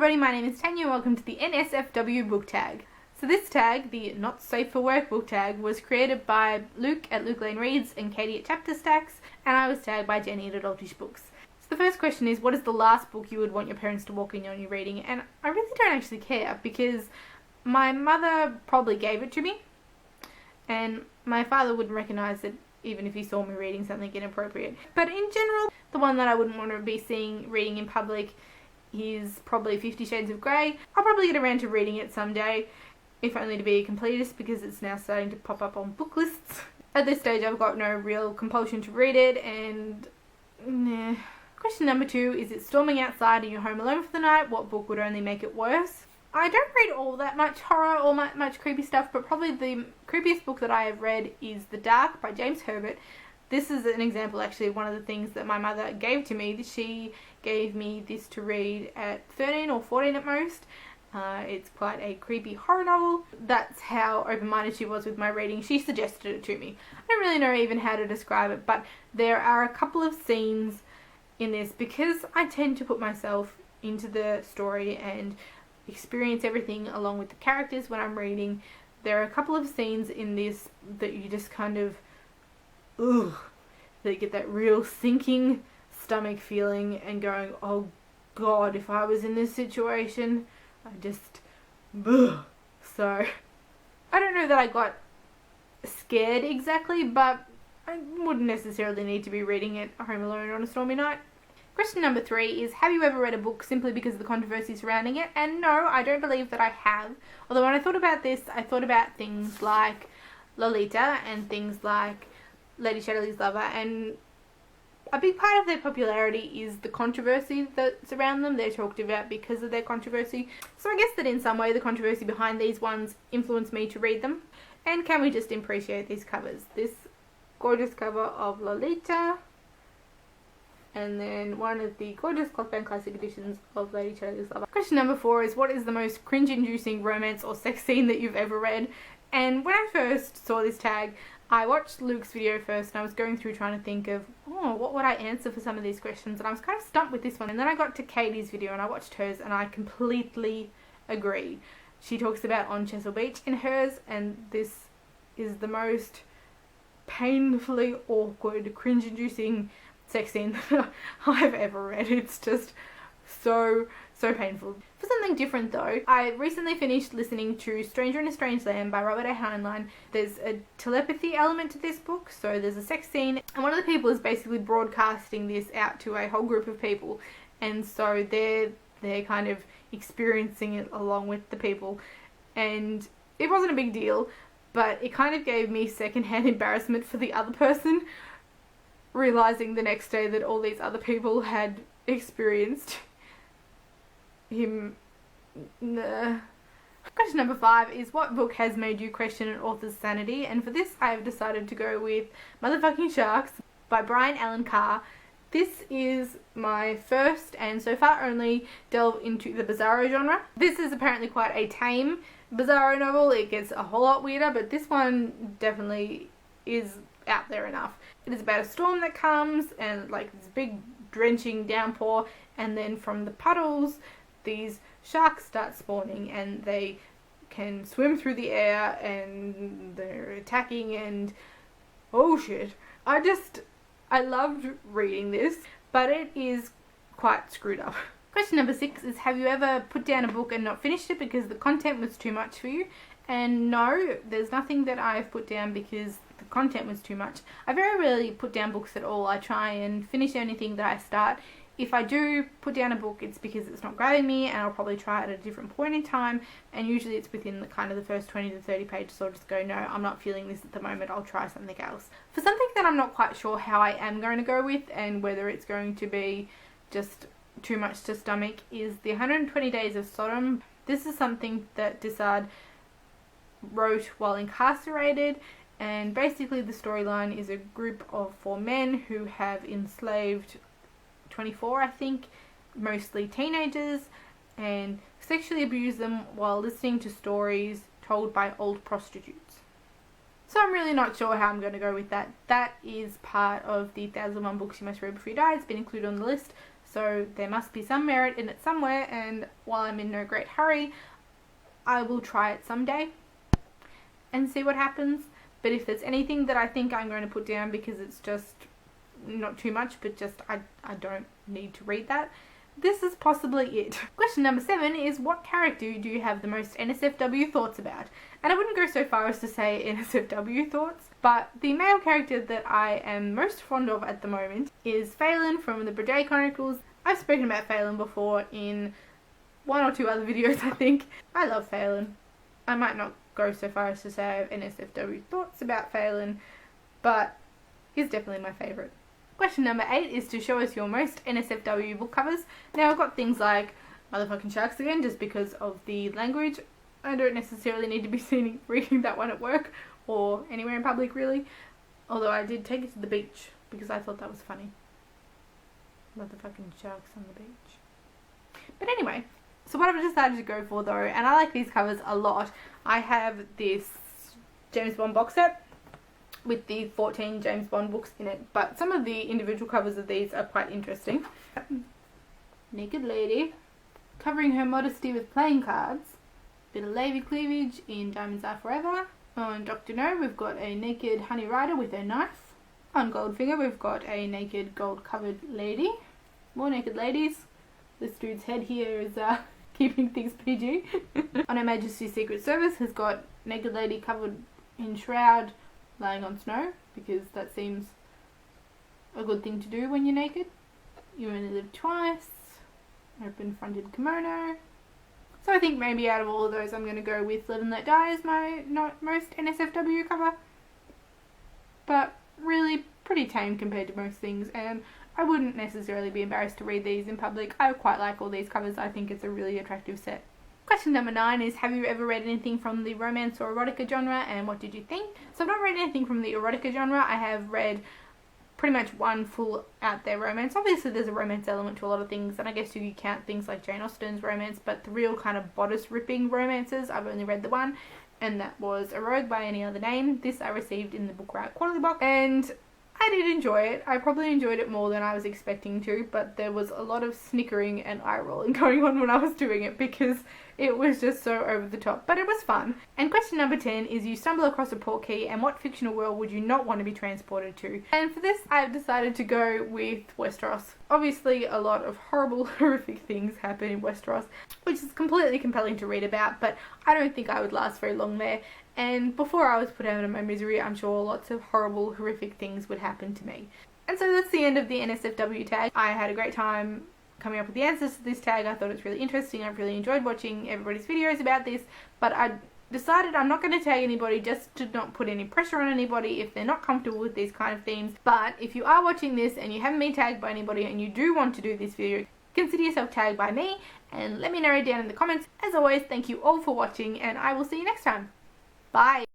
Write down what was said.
everybody, my name is Tanya and welcome to the NSFW Book Tag. So this tag, the Not Safe for Work book tag, was created by Luke at Luke Lane Reads and Katie at Chapter Stacks, and I was tagged by Jenny at Adultish Books. So the first question is, what is the last book you would want your parents to walk in on you reading? And I really don't actually care, because my mother probably gave it to me, and my father wouldn't recognise it even if he saw me reading something inappropriate. But in general, the one that I wouldn't want to be seeing reading in public is probably 50 Shades of Grey. I'll probably get around to reading it someday, if only to be a completist, because it's now starting to pop up on book lists. At this stage I've got no real compulsion to read it, and nah. Question number 2, is it storming outside and you're home alone for the night? What book would only make it worse? I don't read all that much horror or much creepy stuff, but probably the creepiest book that I have read is The Dark by James Herbert. This is an example, actually, of one of the things that my mother gave to me. She gave me this to read at 13 or 14 at most. It's quite a creepy horror novel. That's how open-minded she was with my reading. She suggested it to me. I don't really know even how to describe it, but there are a couple of scenes in this, because I tend to put myself into the story and experience everything along with the characters when I'm reading. There are a couple of scenes in this that you just kind of, that get that real sinking stomach feeling and going, oh god, if I was in this situation, I just, so I don't know that I got scared exactly, but I wouldn't necessarily need to be reading it home alone on a stormy night. Question number 3 is, have you ever read a book simply because of the controversy surrounding it? And no, I don't believe that I have. Although when I thought about this, I thought about things like Lolita and things like Lady Chatterley's Lover, and a big part of their popularity is the controversy that's around them. They're talked about because of their controversy. So I guess that in some way the controversy behind these ones influenced me to read them. And can we just appreciate these covers? This gorgeous cover of Lolita, and then one of the gorgeous clothbound classic editions of Lady Chatterley's Lover. Question number 4 is, what is the most cringe-inducing romance or sex scene that you've ever read? And when I first saw this tag, I watched Luke's video first, and I was going through trying to think of, what would I answer for some of these questions, and I was kind of stumped with this one. And then I got to Katie's video and I watched hers, and I completely agree. She talks about On Chesil Beach in hers, and this is the most painfully awkward, cringe-inducing sex scene that I've ever read. It's just so painful. For something different though, I recently finished listening to Stranger in a Strange Land by Robert A. Heinlein. There's a telepathy element to this book, so there's a sex scene, and one of the people is basically broadcasting this out to a whole group of people, and so they're kind of experiencing it along with the people, and it wasn't a big deal, but it kind of gave me secondhand embarrassment for the other person, realizing the next day that all these other people had experienced him. Question number 5 is, what book has made you question an author's sanity? And for this I have decided to go with Motherfucking Sharks by Brian Allen Carr. This is my first and so far only delve into the bizarro genre. This is apparently quite a tame bizarro novel. It gets a whole lot weirder, but this one definitely is out there enough. It is about a storm that comes, and like this big drenching downpour, and then from the puddles these sharks start spawning, and they can swim through the air, and they're attacking, and oh shit. I loved reading this, but it is quite screwed up. Question number 6 is, have you ever put down a book and not finished it because the content was too much for you? And no, there's nothing that I've put down because the content was too much. I very rarely put down books at all. I try and finish anything that I start. If I do put down a book, it's because it's not grabbing me, and I'll probably try it at a different point in time, and usually it's within the kind of the first 20 to 30 pages, so I'll just go, no, I'm not feeling this at the moment, I'll try something else. For something that I'm not quite sure how I am going to go with, and whether it's going to be just too much to stomach, is The 120 Days of Sodom. This is something that Dessard wrote while incarcerated, and basically the storyline is a group of 4 men who have enslaved 24, I think, mostly teenagers, and sexually abuse them while listening to stories told by old prostitutes. So I'm really not sure how I'm going to go with that. That is part of the 1001 Books You Must Read Before You Die. It's been included on the list, so there must be some merit in it somewhere, and while I'm in no great hurry, I will try it someday and see what happens. But if there's anything that I think I'm going to put down because it's just not too much, but just I don't need to read that, this is possibly it. Question number 7 is, what character do you have the most NSFW thoughts about? And I wouldn't go so far as to say NSFW thoughts, but the male character that I am most fond of at the moment is Phelan from the Brigade Chronicles. I've spoken about Phelan before in 1 or 2 other videos, I think. I love Phelan. I might not go so far as to say I have NSFW thoughts about Phelan, but he's definitely my favourite. Question number 8 is to show us your most NSFW book covers. Now I've got things like Motherfucking Sharks again, just because of the language. I don't necessarily need to be seen reading that one at work or anywhere in public really. Although I did take it to the beach because I thought that was funny. Motherfucking sharks on the beach. But anyway, so what I've decided to go for though, and I like these covers a lot. I have this James Bond box set with the 14 James Bond books in it, but some of the individual covers of these are quite interesting. Naked lady covering her modesty with playing cards. Bit of lavy cleavage in Diamonds Are Forever. On Dr. No, we've got a naked honey rider with her knife. On Goldfinger, we've got a naked gold covered lady. More naked ladies. This dude's head here is keeping things PG. On Her Majesty's Secret Service has got naked lady covered in shroud, lying on snow, because that seems a good thing to do when you're naked. You only live twice. Open fronted kimono. So I think maybe out of all of those I'm going to go with Live and Let Die as my most NSFW cover. But really pretty tame compared to most things, and I wouldn't necessarily be embarrassed to read these in public. I quite like all these covers. I think it's a really attractive set. Question number 9 is, have you ever read anything from the romance or erotica genre, and what did you think? So I've not read anything from the erotica genre. I have read pretty much one full out there romance. Obviously there's a romance element to a lot of things, and I guess you could count things like Jane Austen's romance, but the real kind of bodice ripping romances, I've only read the one, and that was A Rogue by Any Other Name. This I received in the Book Riot Quarterly box, and I did enjoy it. I probably enjoyed it more than I was expecting to, but there was a lot of snickering and eye rolling going on when I was doing it because it was just so over the top, but it was fun. And question number 10 is, you stumble across a portkey, and what fictional world would you not want to be transported to? And for this, I've decided to go with Westeros. Obviously, a lot of horrible, horrific things happen in Westeros, which is completely compelling to read about, but I don't think I would last very long there. And before I was put out of my misery, I'm sure lots of horrible, horrific things would happen to me. And so that's the end of the NSFW tag. I had a great time coming up with the answers to this tag. I thought it was really interesting. I've really enjoyed watching everybody's videos about this, but I decided I'm not going to tag anybody just to not put any pressure on anybody if they're not comfortable with these kind of themes. But if you are watching this and you haven't been tagged by anybody and you do want to do this video, consider yourself tagged by me and let me know down in the comments. As always, thank you all for watching, and I will see you next time. Bye!